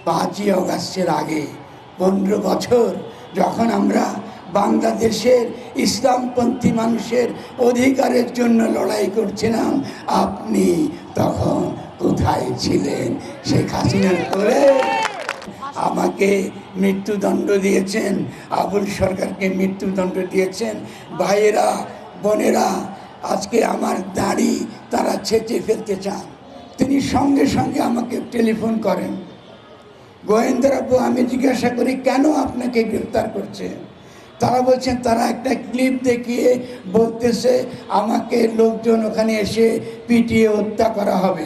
5ই অগাস্টের আগে 15 বছর যখন আমরা বাংলাদেশের ইসলামপন্থী মানুষের অধিকারের জন্য লড়াই করছিলাম, আপনি তখন কোথায় ছিলেন? শেখ হাসিনার করে আমাকে মৃত্যুদণ্ড দিয়েছেন, আবুল সরকারকে মৃত্যুদণ্ড দিয়েছেন। ভাইয়েরা বোনেরা, আজকে আমার দাড়ি তারা ছেঁচে ফেলতে চান। তিনি সঙ্গে সঙ্গে আমাকে টেলিফোন করেন, গোয়েন্দারাবু, আমি জিজ্ঞাসা করি কেন আপনাকে গ্রেফতার করছে? তারা বলছেন তারা একটা ক্লিপ দেখিয়ে বলতেছে আমাকে লোকজন ওখানে এসে পিটিয়ে হত্যা করা হবে।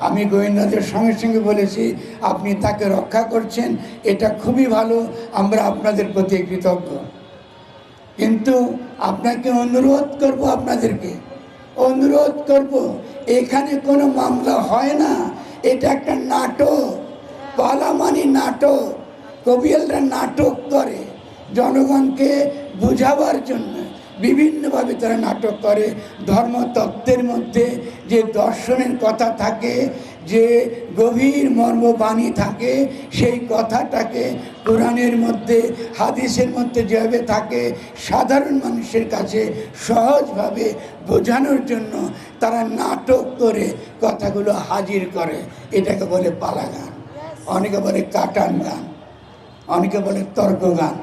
আমি গোয়েন্দাদের সঙ্গে সঙ্গে বলেছি আপনি তাকে রক্ষা করছেন, এটা খুবই ভালো, আমরা আপনাদের প্রতি কৃতজ্ঞ। কিন্তু আপনাকে অনুরোধ করব, আপনাদেরকে অনুরোধ করব, এখানে কোনো মামলা হয় না, এটা একটা নাটক, পালামানি নাটক। কবিয়ালরা নাটক করে জনগণকে বুঝাবার জন্য, বিভিন্নভাবে তারা নাটক করে। ধর্মতত্ত্বের মধ্যে যে দর্শনের কথা থাকে, যে গভীর মর্মবাণী থাকে, সেই কথাটাকে কোরআনের মধ্যে হাদিসের মধ্যে যেভাবে থাকে সাধারণ মানুষের কাছে সহজভাবে বোঝানোর জন্য তারা নাটক করে কথাগুলো হাজির করে। এটাকে বলে পালা গান, অনেকে বলে কাটান গান, অনেকে বলে তর্ক গান,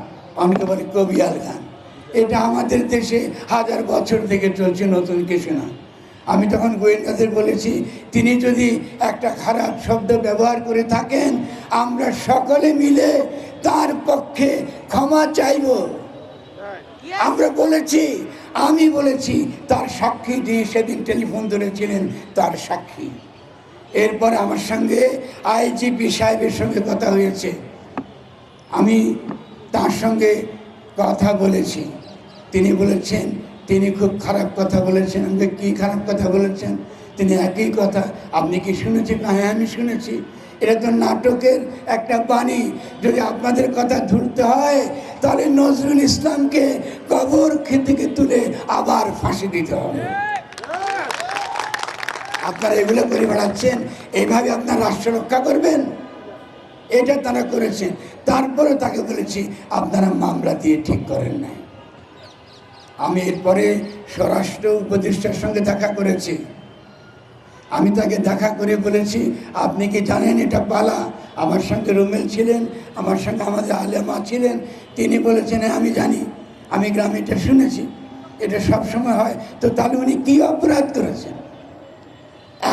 অনেকে বলে কবিয়াল গান। এটা আমাদের দেশে 1000 বছর থেকে চলছে, নতুন কিছু না। আমি তখন গোয়েন্দাদের বলেছি তিনি যদি একটা খারাপ শব্দ ব্যবহার করে থাকেন আমরা সকলে মিলে তার পক্ষে ক্ষমা চাইব। আমরা বলেছি, আমি বলেছি, তার সাক্ষী দিয়ে সেদিন টেলিফোন ধরেছিলেন তার সাক্ষী। এরপর আমার সঙ্গে আইজিপি সাহেবের সঙ্গে কথা হয়েছে, আমি তার সঙ্গে কথা বলেছি। তিনি বলেছেন তিনি খুব খারাপ কথা বলেছেন। আমাকে কী খারাপ কথা বলেছেন? তিনি একই কথা, আপনি কি শুনেছেন? হ্যাঁ আমি শুনেছি। এটা তো নাটকের একটা বাণী। যদি আপনাদের কথা ধরতে হয় তাহলে নজরুল ইসলামকে কবর থেকে তুলে আবার ফাঁসি দিতে হবে। আপনারা এগুলো করে বেড়াচ্ছেন, এইভাবে আপনার রাষ্ট্র রক্ষা করবেন? এটা তারা করেছেন। তারপরে তাকে বলেছি আপনারা মামলা দিয়ে ঠিক করেন নাই। আমি এরপরে স্বরাষ্ট্র উপদেষ্টার সঙ্গে দেখা করেছি। আমি তাকে দেখা করে বলেছি আপনি কি জানেন এটা পালা? আমার সঙ্গে রুমেল ছিলেন, আমার সঙ্গে আমাদের আলেমা ছিলেন। তিনি বলেছেন হ্যাঁ আমি জানি, আমি গ্রামে এটা শুনেছি, এটা সবসময় হয়। তো তাহলে উনি কী অপরাধ করেছেন?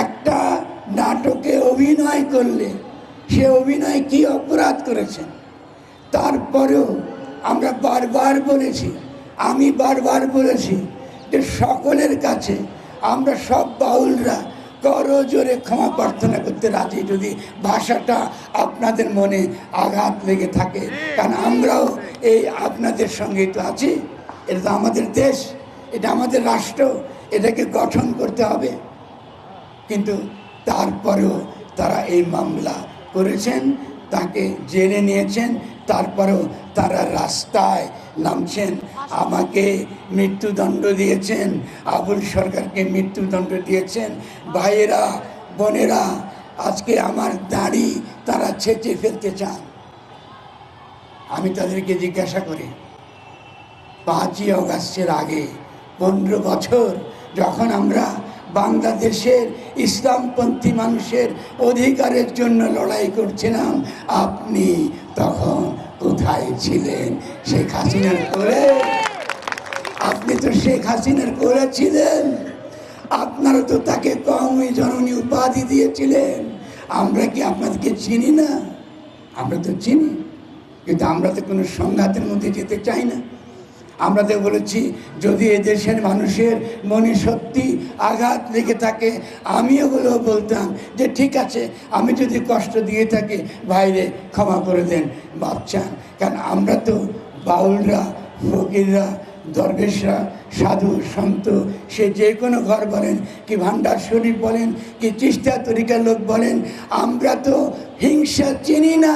একটা নাটকে অভিনয় করলে সে অভিনয় কি অপরাধ করেছেন? তারপরেও আমরা বারবার বলেছি, আমি বারবার বলেছি যে সকলের কাছে আমরা সব বাউলরা করজোরে ক্ষমা প্রার্থনা করতে রাজি, যদি ভাষাটা আপনাদের মনে আঘাত লেগে থাকে। কারণ আমরাও এই আপনাদের সঙ্গে তো আছি। এটা তো আমাদের দেশ, এটা আমাদের রাষ্ট্র, এটাকে গঠন করতে হবে। কিন্তু তারপরেও তারা এই মামলা করেছেন, তাকে জেলে নিয়েছেন, তারপরেও তারা রাস্তায় নামছেন। আমাকে মৃত্যুদণ্ড দিয়েছেন, আবুল সরকারকে মৃত্যুদণ্ড দিয়েছেন। ভাইয়েরা বোনেরা, আজকে আমার দাড়ি তারা ছেঁচে ফেলতে চান। আমি তাদেরকে জিজ্ঞাসা করি 5ই অগাস্টের আগে 15 বছর যখন আমরা বাংলাদেশের ইসলামপন্থী মানুষের অধিকারের জন্য লড়াই করছিলাম, আপনি তখন কোথায় ছিলেন? শেখ হাসিনার কোলে? আপনি তো শেখ হাসিনার কোলে ছিলেন, আপনারা তো তাকে কওমি জননী উপাধি দিয়েছিলেন। আমরা কি আপনাদেরকে চিনি না? আমরা তো চিনি, কিন্তু আমরা তো কোনো সংঘাতের মধ্যে যেতে চাই না। আমরা তো বলেছি যদি এদেশের মানুষের মনে সত্যি আঘাত লেগে থাকে, আমিও বলতাম যে ঠিক আছে, আমি যদি কষ্ট দিয়ে থাকি ভাইরে ক্ষমা করে দেন, বাচ্চান। কারণ আমরা তো বাউলরা, ফকিররা, দরবেশরা, সাধু সন্ত, সে যে কোনো ঘর বলেন কি ভান্ডার শরীফ বলেন কি চিস্তা তরিকার লোক বলেন, আমরা তো হিংসা চিনি না।